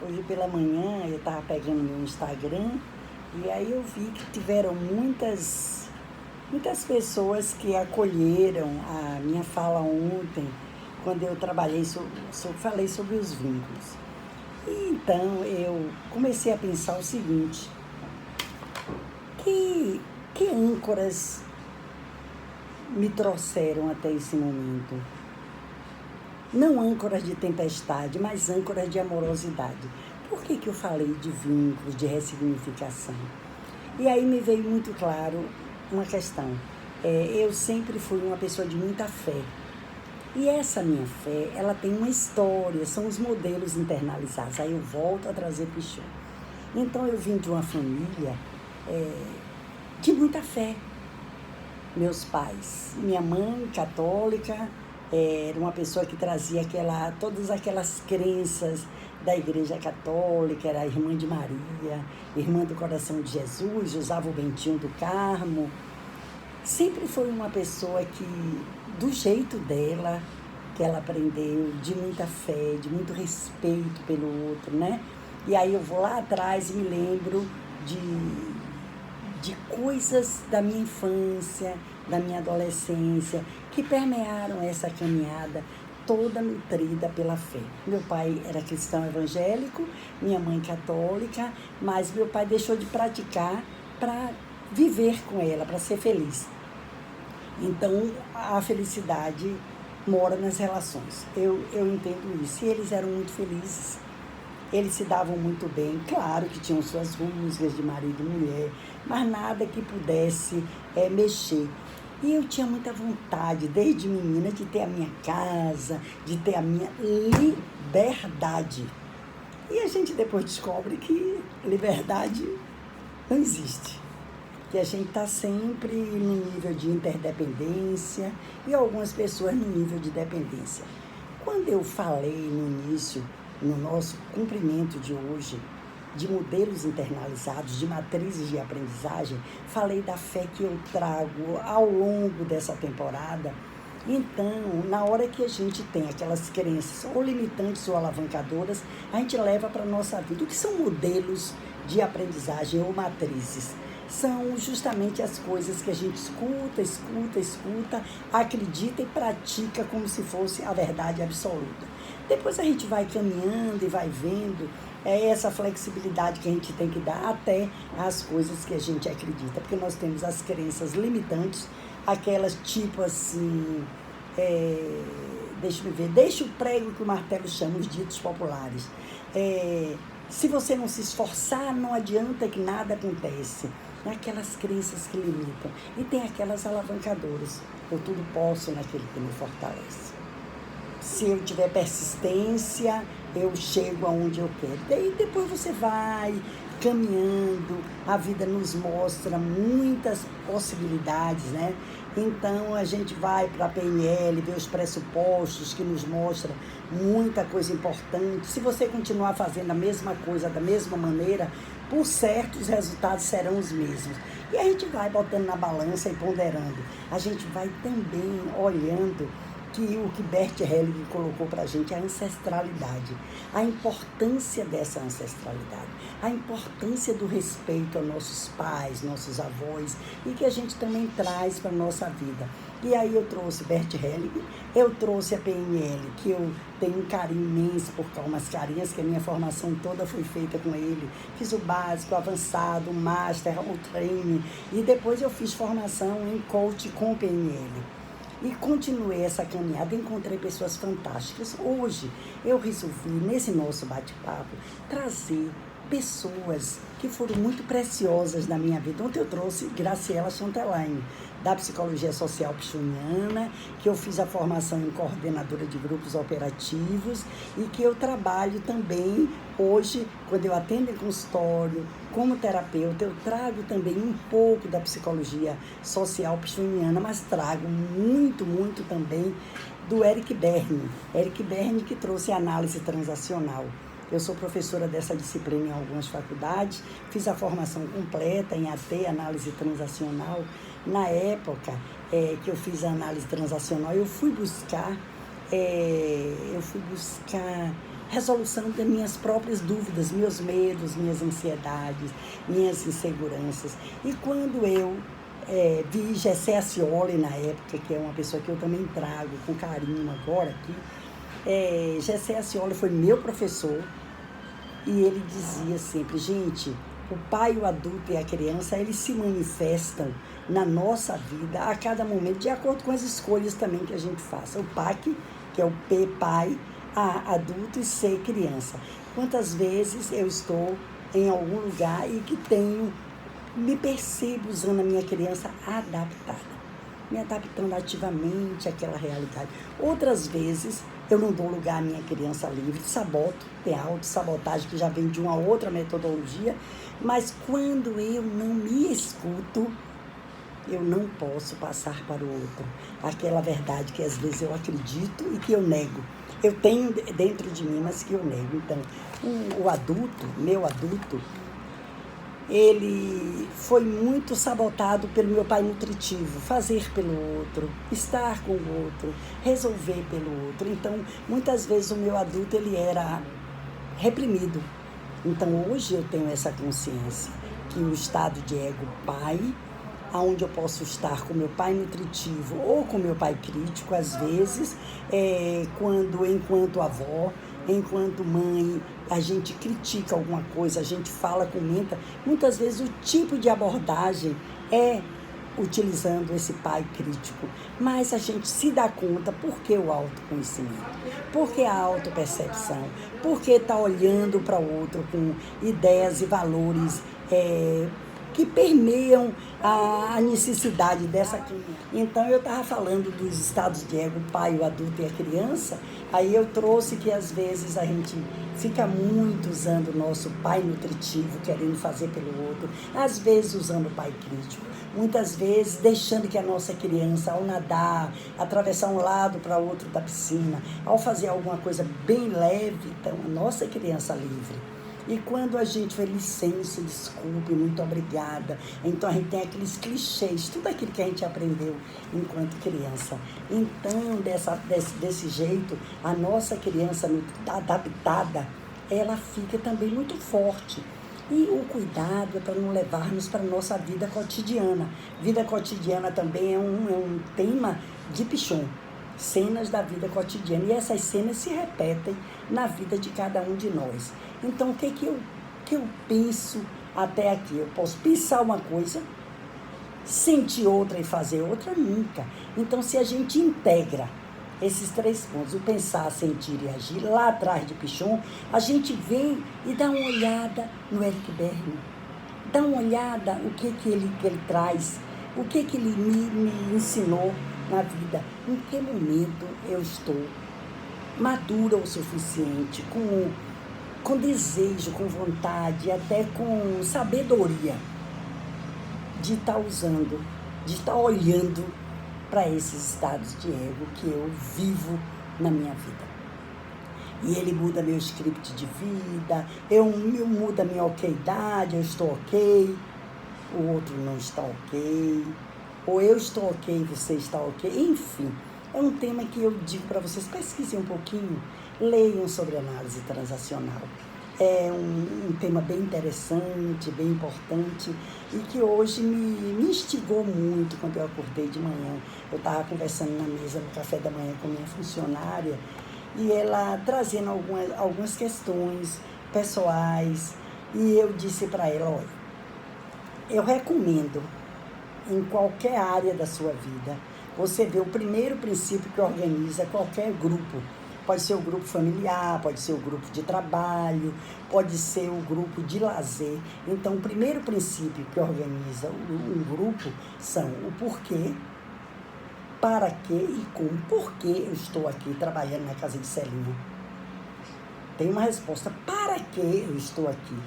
Hoje pela manhã eu estava pegando meu Instagram e aí eu vi que tiveram muitas pessoas que acolheram a minha fala ontem, quando eu falei sobre os vínculos. E então eu comecei a pensar o seguinte, que âncoras me trouxeram até esse momento? Não âncoras de tempestade, mas âncoras de amorosidade. Por que eu falei de vínculos, de ressignificação? E aí me veio muito claro uma questão. Eu sempre fui uma pessoa de muita fé. E essa minha fé, ela tem uma história, são os modelos internalizados. Aí eu volto a trazer Pichon. Então eu vim de uma família de muita fé. Meus pais, minha mãe católica, era uma pessoa que trazia todas aquelas crenças da Igreja Católica, era irmã de Maria, irmã do Coração de Jesus, usava o Bentinho do Carmo. Sempre foi uma pessoa que, do jeito dela, que ela aprendeu, de muita fé, de muito respeito pelo outro, né? E aí eu vou lá atrás e me lembro de coisas da minha infância, da minha adolescência, que permearam essa caminhada toda nutrida pela fé. Meu pai era cristão evangélico, minha mãe católica, mas meu pai deixou de praticar para viver com ela, para ser feliz. Então, a felicidade mora nas relações. Eu entendo isso. E eles eram muito felizes. Eles se davam muito bem. Claro que tinham suas rusgas de marido e mulher, mas nada que pudesse mexer. E eu tinha muita vontade, desde menina, de ter a minha casa, de ter a minha liberdade. E a gente depois descobre que liberdade não existe. Que a gente está sempre no nível de interdependência e algumas pessoas no nível de dependência. Quando eu falei no início, no nosso cumprimento de hoje, de modelos internalizados, de matrizes de aprendizagem, falei da fé que eu trago ao longo dessa temporada. Então, na hora que a gente tem aquelas crenças ou limitantes ou alavancadoras, a gente leva para a nossa vida. O que são modelos de aprendizagem ou matrizes? São justamente as coisas que a gente escuta, acredita e pratica como se fosse a verdade absoluta. Depois a gente vai caminhando e vai vendo essa flexibilidade que a gente tem que dar até as coisas que a gente acredita, porque nós temos as crenças limitantes, aquelas tipo assim, deixa o prego que o martelo chama, os ditos populares. Se você não se esforçar, não adianta que nada acontece. Aquelas crenças que limitam. E tem aquelas alavancadoras. Eu tudo posso naquele que me fortalece. Se eu tiver persistência, eu chego aonde eu quero. Daí depois você vai caminhando, a vida nos mostra muitas possibilidades, né? Então a gente vai para a PNL, vê os pressupostos que nos mostram muita coisa importante. Se você continuar fazendo a mesma coisa da mesma maneira, por certo os resultados serão os mesmos. E a gente vai botando na balança e ponderando. A gente vai também olhando que o que Bert Helling colocou para a gente é a ancestralidade, a importância dessa ancestralidade, a importância do respeito aos nossos pais, nossos avós, e que a gente também traz para a nossa vida. E aí eu trouxe Bert Helling, eu trouxe a PNL, que eu tenho um carinho imenso por Calmas Carinhas, que a minha formação toda foi feita com ele. Fiz o básico, o avançado, o master, o training, e depois eu fiz formação em coach com PNL. E continuei essa caminhada, encontrei pessoas fantásticas. Hoje eu resolvi, nesse nosso bate-papo, trazer pessoas que foram muito preciosas na minha vida. Ontem eu trouxe Graciela Chantelain, da Psicologia Social Pichoniana, que eu fiz a formação em coordenadora de grupos operativos e que eu trabalho também hoje, quando eu atendo em consultório, como terapeuta, eu trago também um pouco da Psicologia Social Pichoniana, mas trago muito também do Eric Berne. Eric Berne que trouxe a análise transacional. Eu sou professora dessa disciplina em algumas faculdades, fiz a formação completa em AT, análise transacional. Na época que eu fiz a análise transacional, eu fui buscar resolução das minhas próprias dúvidas, meus medos, minhas ansiedades, minhas inseguranças. E quando eu vi Gessé Ascioli na época, que é uma pessoa que eu também trago com carinho agora aqui, Gessé Ascioli foi meu professor e ele dizia sempre, gente, o pai, o adulto e a criança, eles se manifestam na nossa vida a cada momento, de acordo com as escolhas também que a gente faça. O PAC, que é o P, pai, A, adulto, e C, criança. Quantas vezes eu estou em algum lugar e que me percebo usando a minha criança adaptada, me adaptando ativamente àquela realidade. Outras vezes eu não dou lugar à minha criança livre, saboto, tem autossabotagem que já vem de uma outra metodologia, mas quando eu não me escuto, eu não posso passar para o outro aquela verdade que às vezes eu acredito e que eu nego. Eu tenho dentro de mim, mas que eu nego. Então, o adulto, meu adulto, ele foi muito sabotado pelo meu pai nutritivo, fazer pelo outro, estar com o outro, resolver pelo outro. Então, muitas vezes o meu adulto, ele era reprimido. Então, hoje eu tenho essa consciência que o estado de ego pai, onde eu posso estar com meu pai nutritivo ou com meu pai crítico, às vezes, enquanto avó, enquanto mãe, a gente critica alguma coisa, a gente fala, comenta. Muitas vezes o tipo de abordagem é utilizando esse pai crítico, mas a gente se dá conta porque o autoconhecimento, porque a autopercepção, porque está olhando para o outro com ideias e valores que permeiam a necessidade dessa criança. Então, eu estava falando dos estados de ego, o pai, o adulto e a criança, aí eu trouxe que às vezes a gente fica muito usando o nosso pai nutritivo, querendo fazer pelo outro, às vezes usando o pai crítico, muitas vezes deixando que a nossa criança, ao nadar, atravessar um lado para o outro da piscina, ao fazer alguma coisa bem leve, então a nossa criança livre. E quando a gente faz licença, desculpe, muito obrigada, então a gente tem aqueles clichês, tudo aquilo que a gente aprendeu enquanto criança. Então, desse jeito, a nossa criança adaptada, ela fica também muito forte. E o cuidado é para não levarmos para a nossa vida cotidiana. Vida cotidiana também é um tema de Pichon. Cenas da vida cotidiana. E essas cenas se repetem na vida de cada um de nós. Então, o que eu penso até aqui? Eu posso pensar uma coisa, sentir outra e fazer outra? Nunca. Então, se a gente integra esses 3 pontos, o pensar, sentir e agir, lá atrás de Pichon, a gente vem e dá uma olhada no Eric Berne, dá uma olhada o que ele traz, o que ele me ensinou na vida, em que momento eu estou madura o suficiente, com desejo, com vontade, até com sabedoria de estar usando, de estar olhando para esses estados de ego que eu vivo na minha vida. E ele muda meu script de vida, eu muda a minha okidade, eu estou ok, o outro não está ok, ou eu estou ok, você está ok, enfim. É um tema que eu digo para vocês, pesquisem um pouquinho, leiam sobre análise transacional. É um tema bem interessante, bem importante e que hoje me instigou muito quando eu acordei de manhã. Eu estava conversando na mesa no café da manhã com minha funcionária e ela trazendo algumas questões pessoais e eu disse para ela, olha, eu recomendo em qualquer área da sua vida você ver o primeiro princípio que organiza qualquer grupo. Pode ser o grupo familiar, pode ser o grupo de trabalho, pode ser o grupo de lazer. Então, o primeiro princípio que organiza um grupo são o porquê, para quê e como. Por que eu estou aqui trabalhando na casa de Celinha? Tem uma resposta. Para que eu estou aqui?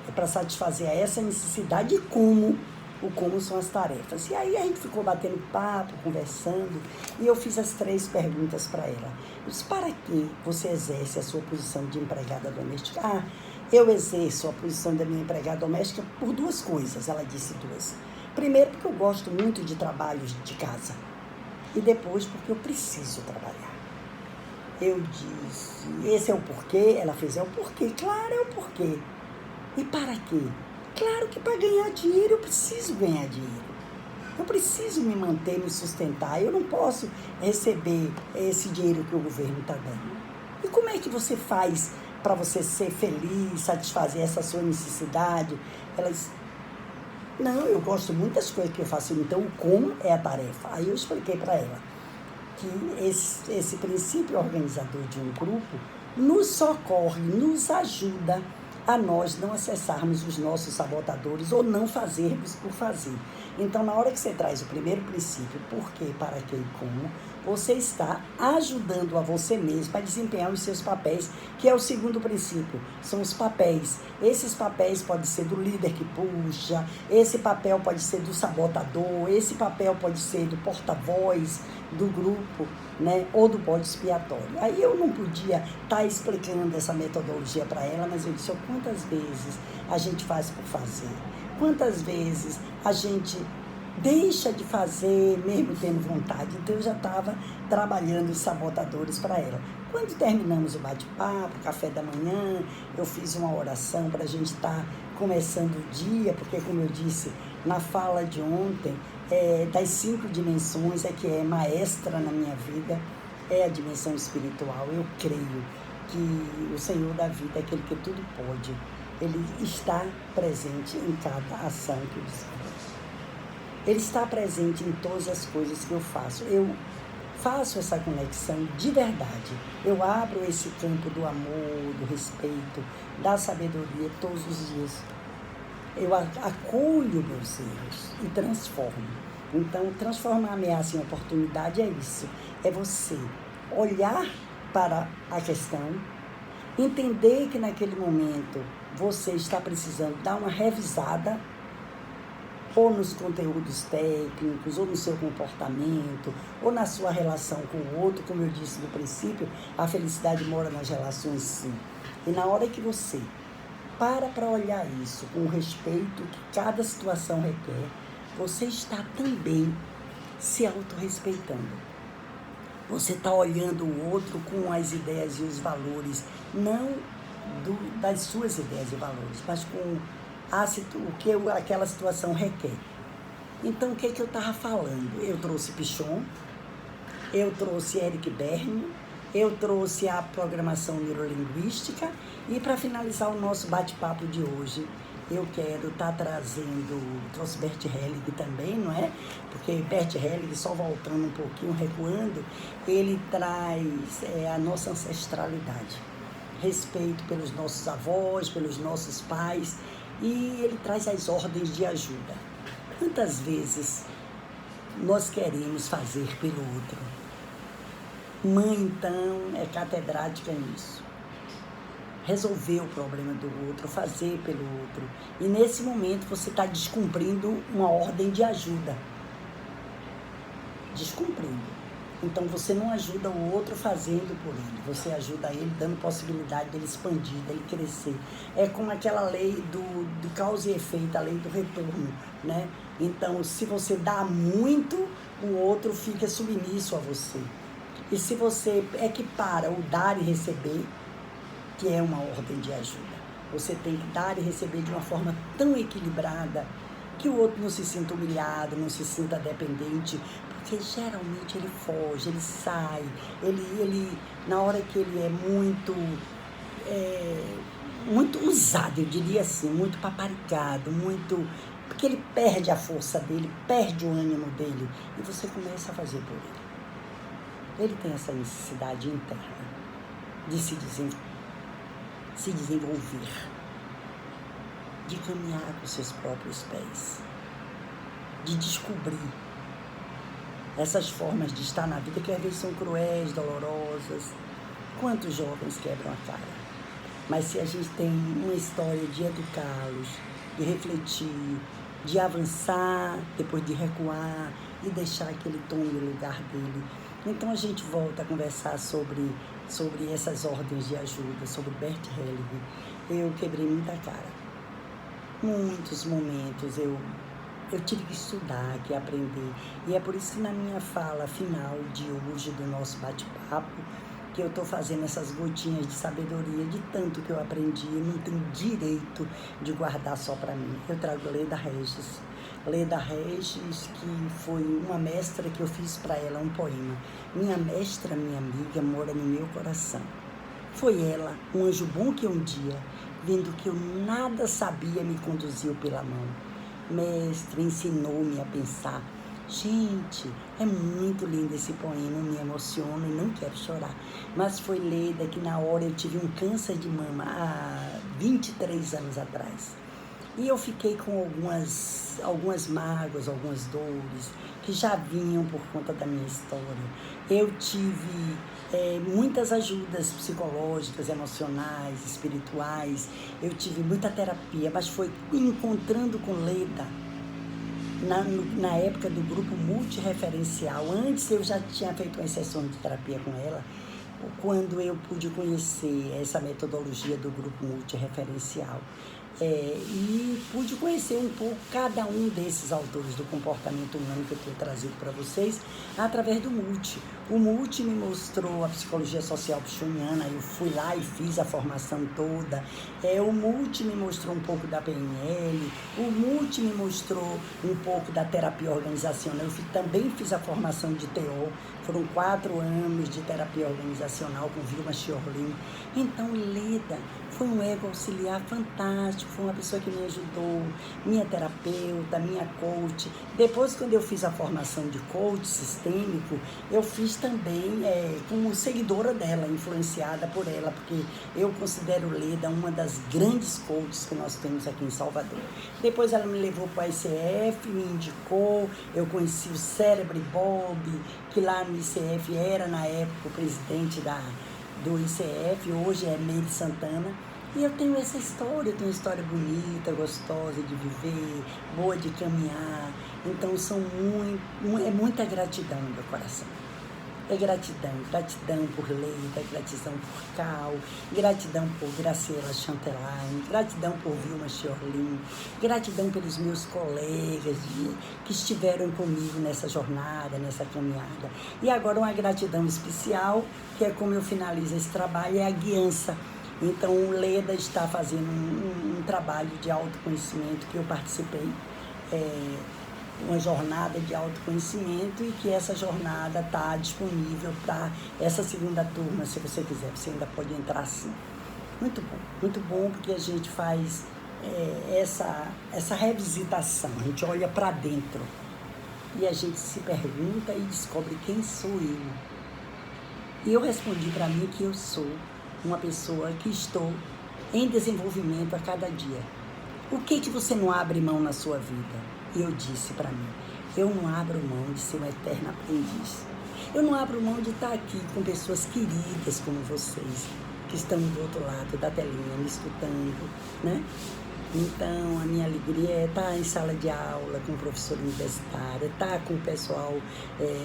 É para satisfazer essa necessidade e como. O como são as tarefas. E aí a gente ficou batendo papo, conversando, e eu fiz as 3 perguntas para ela. Eu disse, para que você exerce a sua posição de empregada doméstica? Eu exerço a posição da minha empregada doméstica por 2 coisas, ela disse 2. Primeiro, porque eu gosto muito de trabalhos de casa. E depois, porque eu preciso trabalhar. Eu disse, esse é o porquê? Ela fez, é o porquê. Claro, é o porquê. E para quê? Claro que para ganhar dinheiro eu preciso ganhar dinheiro. Eu preciso me manter, me sustentar. Eu não posso receber esse dinheiro que o governo está dando. E como é que você faz para você ser feliz, satisfazer essa sua necessidade? Ela disse, não, eu gosto muito das coisas que eu faço, então o como é a tarefa. Aí eu expliquei para ela que esse princípio organizador de um grupo nos socorre, nos ajuda a nós não acessarmos os nossos sabotadores ou não fazermos por fazer. Então, na hora que você traz o primeiro princípio, por quê, para quê e como, você está ajudando a você mesmo a desempenhar os seus papéis, que é o segundo princípio, são os papéis. Esses papéis podem ser do líder que puxa, esse papel pode ser do sabotador, esse papel pode ser do porta-voz do grupo, né, ou do bode expiatório. Aí eu não podia estar explicando essa metodologia para ela, mas eu disse, quantas vezes a gente faz por fazer? Quantas vezes a gente deixa de fazer mesmo tendo vontade? Então eu já estava trabalhando os sabotadores para ela. Quando terminamos o bate-papo, café da manhã, eu fiz uma oração para a gente estar começando o dia, porque como eu disse na fala de ontem, das 5 dimensões, que é maestra na minha vida, é a dimensão espiritual. Eu creio que o Senhor da vida é aquele que tudo pode. Ele está presente em cada ação que eu desenvolvo. Ele está presente em todas as coisas que eu faço. Eu faço essa conexão de verdade. Eu abro esse campo do amor, do respeito, da sabedoria todos os dias. Eu acolho meus erros e transformo. Então, transformar a ameaça em oportunidade é isso. É você olhar para a questão, entender que naquele momento você está precisando dar uma revisada ou nos conteúdos técnicos, ou no seu comportamento, ou na sua relação com o outro. Como eu disse no princípio, a felicidade mora nas relações, sim. E na hora que você para olhar isso com o respeito que cada situação requer, você está também se autorrespeitando. Você está olhando o outro com as ideias e os valores, não das suas ideias e valores, mas com o que aquela situação requer. Então, o que eu estava falando? Eu trouxe Pichon, eu trouxe Eric Berne, eu trouxe a programação neurolinguística e, para finalizar o nosso bate-papo de hoje, eu quero estar trouxe Bert Helling também, não é? Porque Bert Helling, só voltando um pouquinho, recuando, ele traz a nossa ancestralidade, respeito pelos nossos avós, pelos nossos pais, e ele traz as ordens de ajuda. Quantas vezes nós queremos fazer pelo outro? Mãe, então, é catedrática nisso. Resolver o problema do outro, fazer pelo outro. E nesse momento você está descumprindo uma ordem de ajuda. Descumprindo. Então você não ajuda o outro fazendo por ele. Você ajuda ele dando possibilidade dele expandir, dele crescer. É como aquela lei do causa e efeito, a lei do retorno, né? Então, se você dá muito, o outro fica submisso a você. E se você equipara o dar e receber, que é uma ordem de ajuda, você tem que dar e receber de uma forma tão equilibrada que o outro não se sinta humilhado, não se sinta dependente, porque geralmente ele foge, ele sai, ele na hora que ele é muito usado, eu diria assim, muito paparicado, porque ele perde a força dele, perde o ânimo dele, e você começa a fazer por ele. Ele tem essa necessidade interna de se desenvolver, de caminhar com seus próprios pés, de descobrir essas formas de estar na vida que às vezes são cruéis, dolorosas. Quantos jovens quebram a cara? Mas se a gente tem uma história de educá-los, de refletir, de avançar, depois de recuar e deixar que ele tome o lugar dele, então a gente volta a conversar sobre essas ordens de ajuda, sobre Bert Helling. Eu quebrei muita cara. Muitos momentos eu tive que estudar, que aprender. E é por isso que na minha fala final de hoje, do nosso bate-papo, que eu estou fazendo essas gotinhas de sabedoria, de tanto que eu aprendi, eu não tenho direito de guardar só para mim. Eu trago Leda Regis. Leda Regis, que foi uma mestra que eu fiz para ela um poema. Minha mestra, minha amiga, mora no meu coração. Foi ela, um anjo bom que um dia, vendo que eu nada sabia, me conduziu pela mão. Mestre, ensinou-me a pensar. Gente, é muito lindo esse poema, me emociona e não quero chorar. Mas foi Leda que na hora eu tive um câncer de mama há 23 anos atrás. E eu fiquei com algumas mágoas, algumas dores, que já vinham por conta da minha história. Eu tive muitas ajudas psicológicas, emocionais, espirituais. Eu tive muita terapia, mas foi encontrando com Leda, na época do grupo multireferencial. Antes eu já tinha feito umas sessões de terapia com ela, quando eu pude conhecer essa metodologia do grupo multireferencial. E pude conhecer um pouco cada um desses autores do comportamento humano que eu tenho trazido para vocês através do Multi. O Multi me mostrou a psicologia social junguiana, eu fui lá e fiz a formação toda. O Multi me mostrou um pouco da PNL, o Multi me mostrou um pouco da terapia organizacional. Eu também fiz a formação de TO, foram 4 anos de terapia organizacional com Vilma Chiorlin. Então, Leda foi um ego auxiliar fantástico, foi uma pessoa que me ajudou, minha terapeuta, minha coach. Depois, quando eu fiz a formação de coach sistêmico, eu fiz também como seguidora dela, influenciada por ela, porque eu considero Leda uma das grandes coaches que nós temos aqui em Salvador. Depois ela me levou para a ICF, me indicou, eu conheci o Célebre Bob, que lá no ICF era, na época, o presidente do ICF, hoje é Meire Santana. E eu tenho essa história, eu tenho uma história bonita, gostosa de viver, boa de caminhar. Então é muita gratidão no meu coração. É gratidão por Leda, gratidão por Cal, gratidão por Graciela Chanteline, gratidão por Vilma Chiorlin, gratidão pelos meus colegas que estiveram comigo nessa jornada, nessa caminhada. E agora uma gratidão especial, que é como eu finalizo esse trabalho, é a guiança. Então, o Leda está fazendo um trabalho de autoconhecimento que eu participei, uma jornada de autoconhecimento, e que essa jornada está disponível para essa segunda turma, se você quiser, você ainda pode entrar sim. Muito bom, porque a gente faz essa revisitação, a gente olha para dentro e a gente se pergunta e descobre quem sou eu. E eu respondi para mim que eu sou uma pessoa que estou em desenvolvimento a cada dia. O que você não abre mão na sua vida? E eu disse para mim, eu não abro mão de ser uma eterna aprendiz. Eu não abro mão de estar aqui com pessoas queridas como vocês, que estão do outro lado da telinha, me escutando, né? Então, a minha alegria é estar em sala de aula com o professor universitário, é estar com o pessoal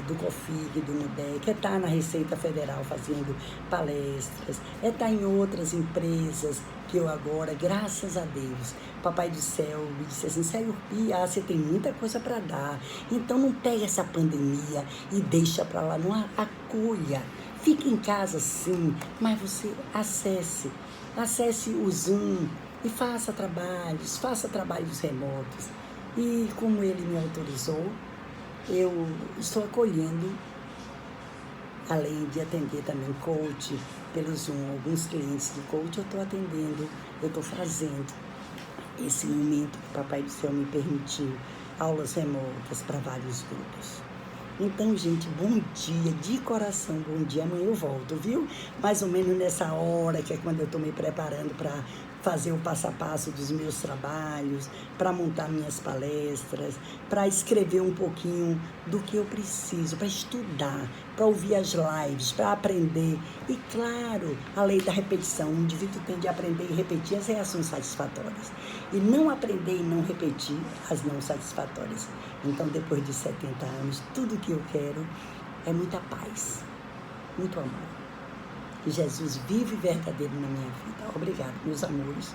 do COFIG, do NUDEC, é estar na Receita Federal fazendo palestras, é estar em outras empresas que eu agora, graças a Deus, Papai do Céu me disse assim, Célia Urpia, você tem muita coisa para dar, então não pega essa pandemia e deixa para lá, não acolha. Fique em casa sim, mas você acesse o Zoom, e faça trabalhos remotos. E como ele me autorizou, eu estou acolhendo, além de atender também coach pelo Zoom, alguns clientes de coach eu estou atendendo, eu estou fazendo esse momento que o Papai do Céu me permitiu, aulas remotas para vários grupos. Então, gente, bom dia, de coração, bom dia. Amanhã eu volto, viu? Mais ou menos nessa hora, que é quando eu estou me preparando para fazer o passo a passo dos meus trabalhos, para montar minhas palestras, para escrever um pouquinho do que eu preciso, para estudar, para ouvir as lives, para aprender. E, claro, a lei da repetição. O indivíduo tem de aprender e repetir as reações satisfatórias. E não aprender e não repetir as não satisfatórias. Então, depois de 70 anos, tudo que eu quero é muita paz, muito amor. Que Jesus vive verdadeiro na minha vida. Obrigada, meus amores.